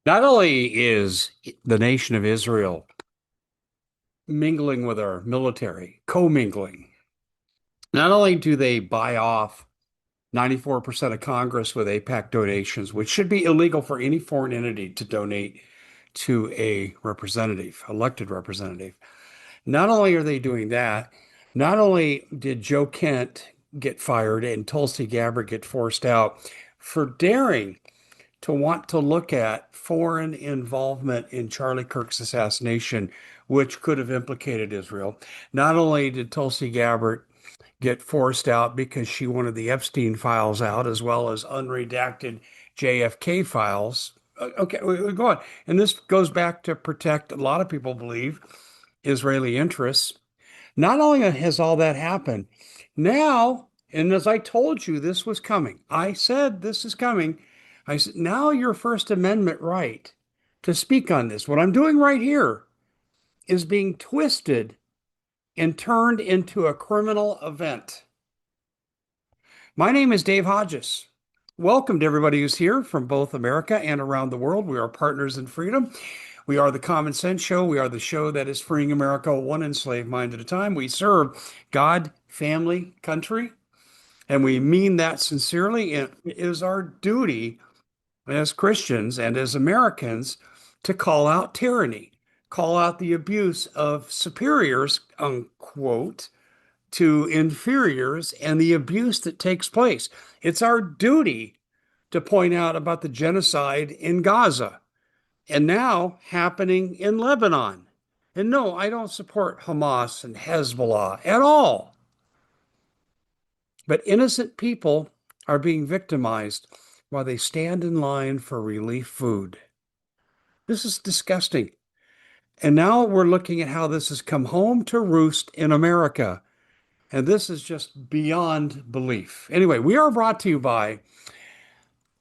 Not only is the nation of Israel mingling with our military, commingling, not only do they buy off 94% of Congress with AIPAC donations, which should be illegal for any foreign entity to donate to a representative, elected representative. Not only are they doing that, not only did Joe Kent get fired and Tulsi Gabbard get forced out for daring to want to look at foreign involvement in Charlie Kirk's assassination, which could have implicated Israel. Not only did Tulsi Gabbard get forced out because she wanted the Epstein files out as well as unredacted JFK files. Okay, we go on. And this goes back to protect, a lot of people believe, Israeli interests. Not only has all that happened, now, and as I told you, this was coming. I said this is coming. I said, now your First Amendment right to speak on this, what I'm doing right here, is being twisted and turned into a criminal event. My name is Dave Hodges. Welcome to everybody who's here from both America and around the world. We are partners in freedom. We are the Common Sense Show. We are the show that is freeing America one enslaved mind at a time. We serve God, family, country, and we mean that sincerely. It is our duty as Christians and as Americans to call out tyranny, call out the abuse of superiors, unquote, to inferiors and the abuse that takes place. It's our duty to point out about the genocide in Gaza and now happening in Lebanon. And no, I don't support Hamas and Hezbollah at all. But innocent people are being victimized while they stand in line for relief food. This is disgusting. And now we're looking at how this has come home to roost in America. And this is just beyond belief. Anyway, we are brought to you by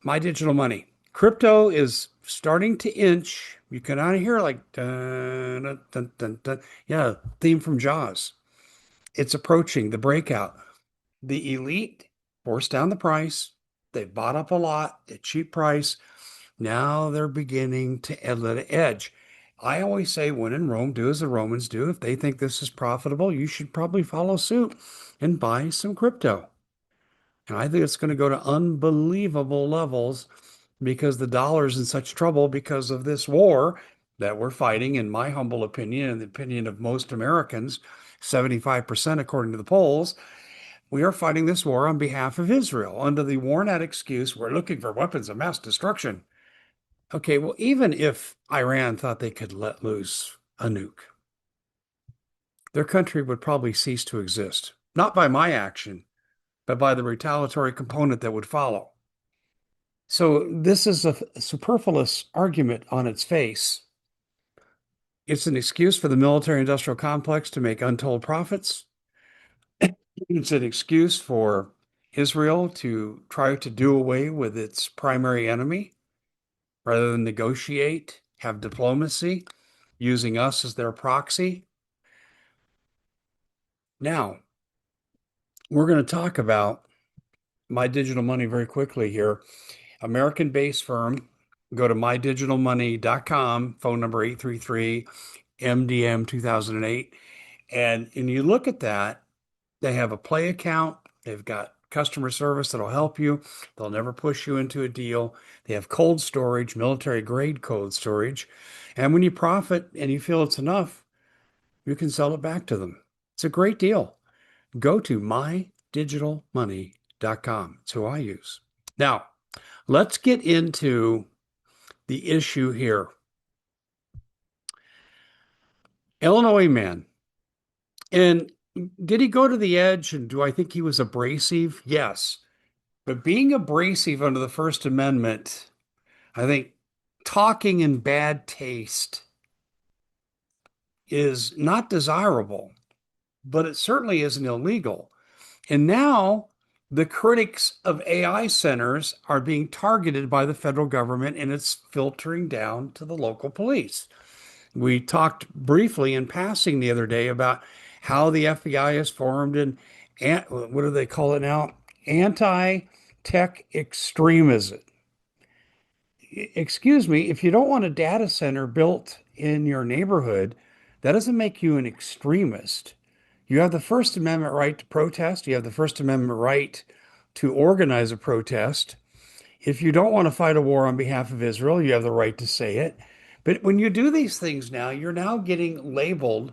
My Digital Money. Crypto is starting to inch. You can kind of hear like dun, dun, dun, dun, dun. Yeah, theme from Jaws. It's approaching the breakout. The elite forced down the price. They bought up a lot at cheap price. Now they're beginning to let it edge. I always say, when in Rome, do as the Romans do. If they think this is profitable, you should probably follow suit and buy some crypto. And I think it's going to go to unbelievable levels because the dollar's in such trouble because of this war that we're fighting, in my humble opinion, and the opinion of most Americans, 75% according to the polls. We are fighting this war on behalf of Israel under the worn out excuse we're looking for weapons of mass destruction. Okay, well, even if Iran thought they could let loose a nuke, their country would probably cease to exist, not by my action, but by the retaliatory component that would follow. So this is a superfluous argument on its face. It's an excuse for the military industrial complex to make untold profits. It's an excuse for Israel to try to do away with its primary enemy rather than negotiate, have diplomacy, using us as their proxy. Now, we're going to talk about My Digital Money very quickly here. American-based firm. Go to mydigitalmoney.com, phone number 833 MDM 2008. And you look at that, they have a play account. They've got customer service that'll help you. They'll never push you into a deal. They have cold storage, military grade cold storage. And when you profit and you feel it's enough, you can sell it back to them. It's a great deal. Go to mydigitalmoney.com. It's who I use. Now, let's get into the issue here. Illinois man. And did he go to the edge? And do I think he was abrasive? Yes. But being abrasive under the First Amendment, I think talking in bad taste is not desirable, but it certainly isn't illegal. And now the critics of AI centers are being targeted by the federal government, and it's filtering down to the local police. We talked briefly in passing the other day about how the FBI has formed an, what do they call it now? Anti-tech extremism. excuse me, if you don't want a data center built in your neighborhood, that doesn't make you an extremist. You have the First Amendment right to protest. You have the First Amendment right to organize a protest. If you don't want to fight a war on behalf of Israel, you have the right to say it. But when you do these things now, you're now getting labeled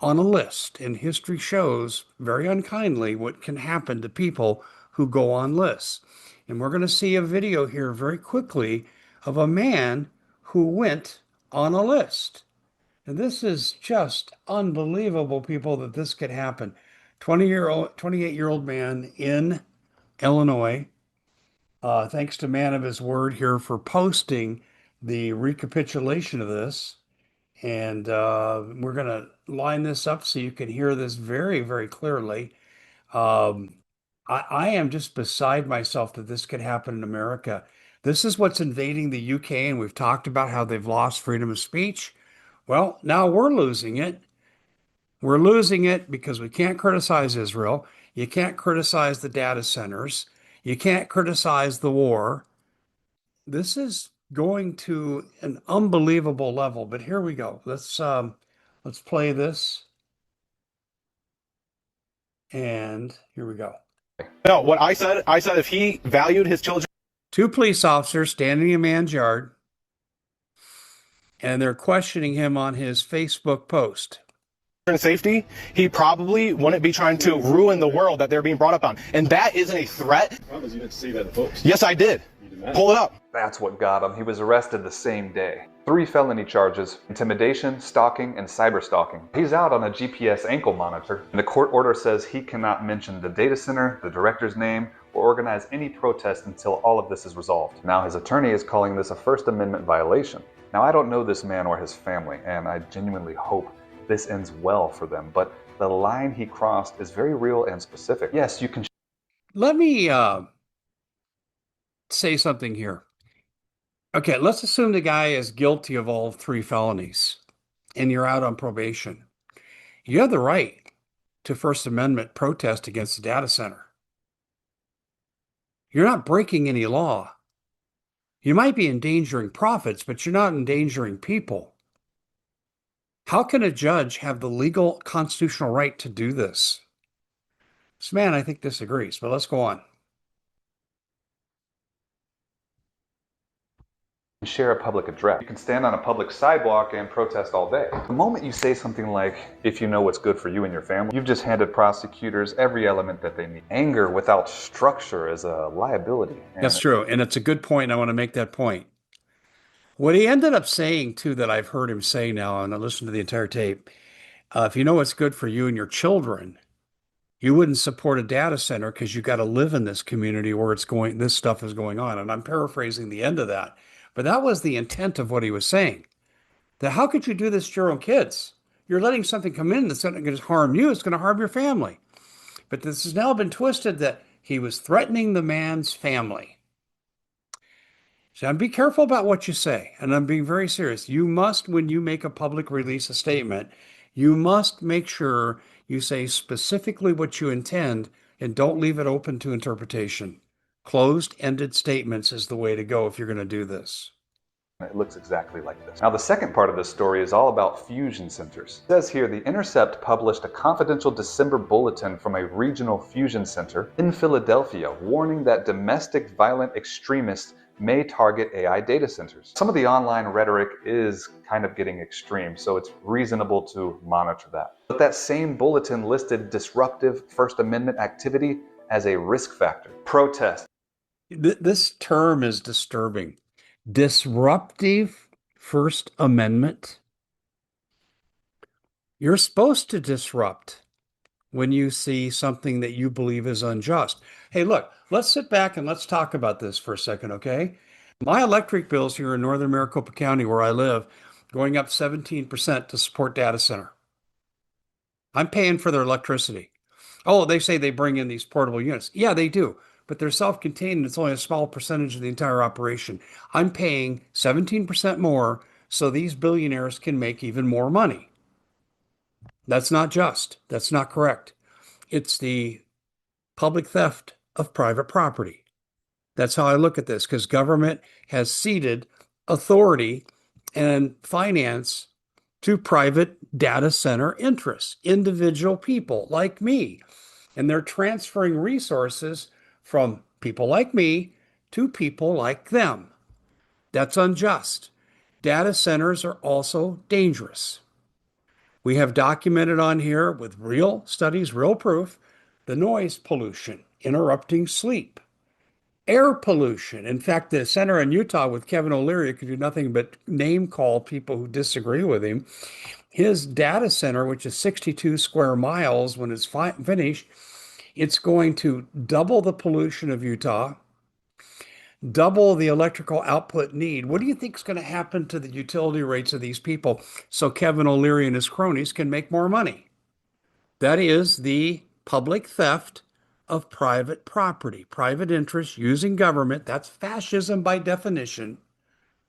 on a list, and history shows very unkindly what can happen to people who go on lists. And we're going to see a video here very quickly of a man who went on a list. And this is just unbelievable, people, that this could happen. 28-year-old man in Illinois, thanks to Man of His Word here for posting the recapitulation of this. And we're going to line this up so you can hear this very, very clearly. Um, I am just beside myself that this could happen in America. This is what's invading the UK, and we've talked about how they've lost freedom of speech. Well, now we're losing it. We're losing it because we can't criticize Israel. You can't criticize the data centers. You can't criticize the war. This is going to an unbelievable level, but here we go. Let's play this. And here we go. No, what I said if he valued his children. Two police officers standing in a man's yard, and they're questioning him on his Facebook post. Safety, he probably wouldn't be trying to ruin the world that they're being brought up on. And that isn't a threat. The problem is you didn't see that post. Yes, I did. Pull it up. That's what got him. He was arrested the same day. 3 felony charges: intimidation, stalking, and cyberstalking. He's out on a GPS ankle monitor, and the court order says he cannot mention the data center, the director's name, or organize any protest until all of this is resolved. Now his attorney is calling this a First Amendment violation. Now I don't know this man or his family, and I genuinely hope this ends well for them, but the line he crossed is very real and specific. Yes, you can. Let me say something here. Okay, let's assume the guy is guilty of all 3 felonies and you're out on probation. You have the right to First Amendment protest against the data center. You're not breaking any law. You might be endangering profits, but you're not endangering people. How can a judge have the legal constitutional right to do this? This man, I think, disagrees, but let's go on. Share a public address. You can stand on a public sidewalk and protest all day. The moment you say something like, if you know what's good for you and your family, you've just handed prosecutors every element that they need. Anger without structure is a liability. That's true, and it's a good point. I want to make that point. What he ended up saying, too, that I've heard him say now, and I listened to the entire tape, if you know what's good for you and your children, you wouldn't support a data center because you got to live in this community where this stuff is going on. And I'm paraphrasing the end of that. But that was the intent of what he was saying. That how could you do this to your own kids? You're letting something come in that's going to harm you. It's going to harm your family. But this has now been twisted that he was threatening the man's family. So be careful about what you say. And I'm being very serious. You must, when you make a public release, a statement, you must make sure you say specifically what you intend and don't leave it open to interpretation. Closed-ended statements is the way to go if you're going to do this. It looks exactly like this. Now, the second part of this story is all about fusion centers. It says here, The Intercept published a confidential December bulletin from a regional fusion center in Philadelphia, warning that domestic violent extremists may target AI data centers. Some of the online rhetoric is kind of getting extreme, so it's reasonable to monitor that. But that same bulletin listed disruptive First Amendment activity as a risk factor. Protest. This term is disturbing. Disruptive First Amendment. You're supposed to disrupt when you see something that you believe is unjust. Hey, look, let's sit back and let's talk about this for a second, okay? My electric bills here in northern Maricopa County, where I live, going up 17% to support data center. I'm paying for their electricity. Oh, they say they bring in these portable units. Yeah, they do, but they're self-contained and it's only a small percentage of the entire operation. I'm paying 17% more so these billionaires can make even more money. That's not just. That's not correct. It's the public theft of private property. That's how I look at this, because government has ceded authority and finance to private data center interests, individual people like me. And they're transferring resources from people like me to people like them. That's unjust. Data centers are also dangerous. We have documented on here with real studies, real proof, the noise pollution, interrupting sleep, air pollution. In fact, the center in Utah with Kevin O'Leary could do nothing but name call people who disagree with him. His data center, which is 62 square miles, when it's finished, it's going to double the pollution of Utah, double the electrical output need. What do you think is going to happen to the utility rates of these people so Kevin O'Leary and his cronies can make more money? That is the public theft of private property, private interests using government. That's fascism by definition.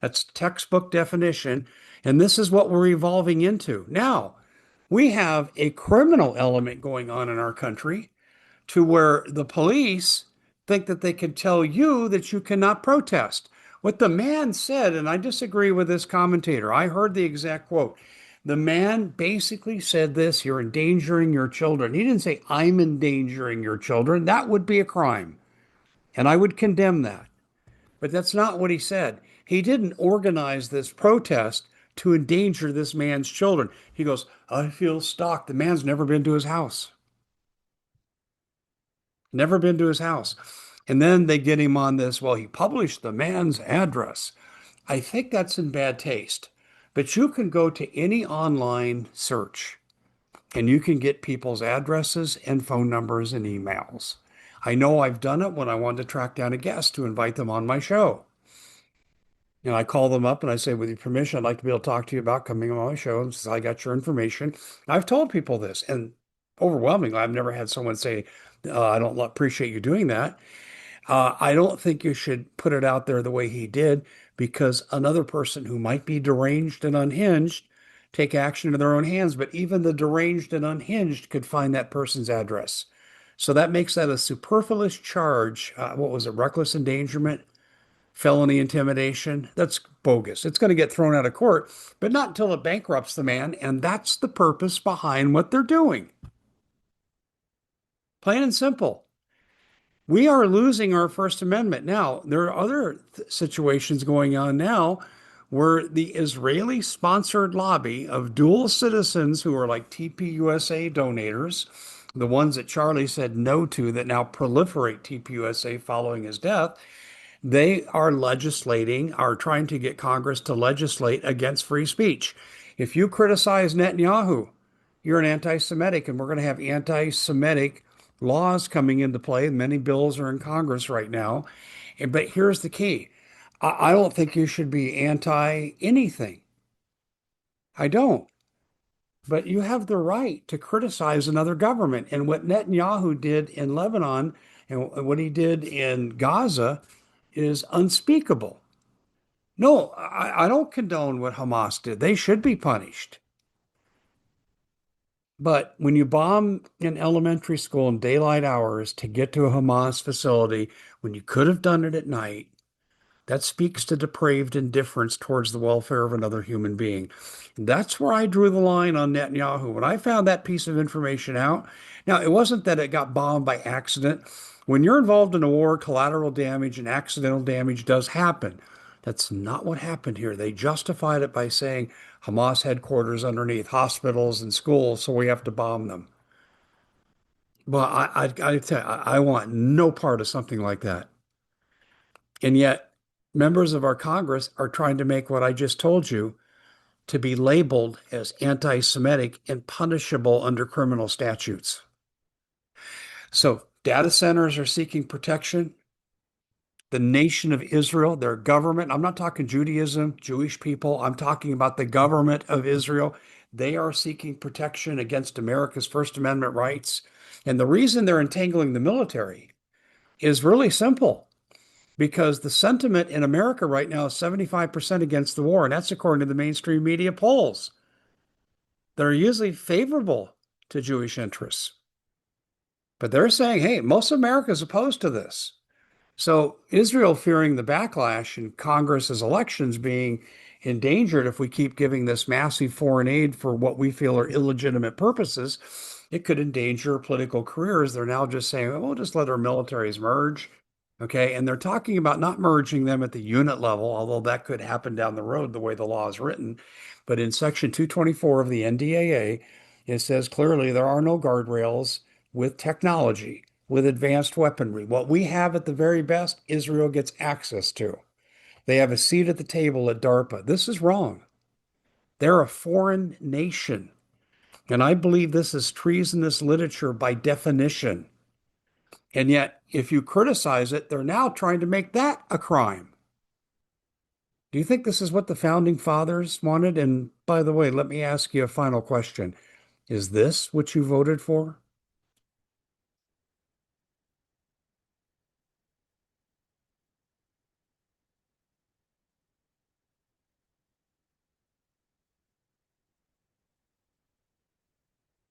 That's textbook definition. And this is what we're evolving into. Now, we have a criminal element going on in our country to where the police think that they can tell you that you cannot protest. What the man said, and I disagree with this commentator, I heard the exact quote. The man basically said this: you're endangering your children. He didn't say, I'm endangering your children. That would be a crime. And I would condemn that. But that's not what he said. He didn't organize this protest to endanger this man's children. He goes, I feel stalked. The man's never been to his house. Never been to his house. And then they get him on this, well, he published the man's address. I think that's in bad taste. But you can go to any online search and you can get people's addresses and phone numbers and emails. I know I've done it when I wanted to track down a guest to invite them on my show. And I call them up and I say, with your permission, I'd like to be able to talk to you about coming on my show. And since I got your information, I've told people this, and overwhelmingly, I've never had someone say, I don't appreciate you doing that. I don't think you should put it out there the way he did, because another person who might be deranged and unhinged take action into their own hands. But even the deranged and unhinged could find that person's address. So that makes that a superfluous charge. What was it? Reckless endangerment, felony intimidation. That's bogus. It's going to get thrown out of court, but not until it bankrupts the man. And that's the purpose behind what they're doing. Plain and simple. We are losing our First Amendment. Now, there are other situations going on now where the Israeli sponsored lobby of dual citizens who are like TPUSA donators, the ones that Charlie said no to that now proliferate TPUSA following his death, they are trying to get Congress to legislate against free speech. If you criticize Netanyahu, you're an anti-Semitic, and we're going to have anti-Semitic laws coming into play. Many bills are in Congress right now. But here's the key. I don't think you should be anti anything. I don't. But you have the right to criticize another government. And what Netanyahu did in Lebanon and what he did in Gaza is unspeakable. No, I don't condone what Hamas did. They should be punished. But when you bomb an elementary school in daylight hours to get to a Hamas facility when you could have done it at night, that speaks to depraved indifference towards the welfare of another human being. That's where I drew the line on Netanyahu. When I found that piece of information out, now it wasn't that it got bombed by accident. When you're involved in a war, collateral damage and accidental damage does happen. That's not what happened here. They justified it by saying Hamas headquarters underneath hospitals and schools, so we have to bomb them. Well, I want no part of something like that. And yet, members of our Congress are trying to make what I just told you to be labeled as anti-Semitic and punishable under criminal statutes. So data centers are seeking protection. The nation of Israel, their government, I'm not talking Judaism, Jewish people, I'm talking about the government of Israel. They are seeking protection against America's First Amendment rights. And the reason they're entangling the military is really simple, because the sentiment in America right now is 75% against the war. And that's according to the mainstream media polls that are usually favorable to Jewish interests. But they're saying, hey, most of America is opposed to this. So Israel fearing the backlash and Congress's elections being endangered if we keep giving this massive foreign aid for what we feel are illegitimate purposes, it could endanger political careers. They're now just saying, well, we'll just let our militaries merge. Okay. And they're talking about not merging them at the unit level, although that could happen down the road the way the law is written. But in Section 224 of the NDAA, it says clearly there are no guardrails with technology, with advanced weaponry. What we have at the very best, Israel gets access to. They have a seat at the table at DARPA. This is wrong. They're a foreign nation. And I believe this is treasonous literature by definition. And yet, if you criticize it, they're now trying to make that a crime. Do you think this is what the founding fathers wanted? And by the way, let me ask you a final question. Is this what you voted for?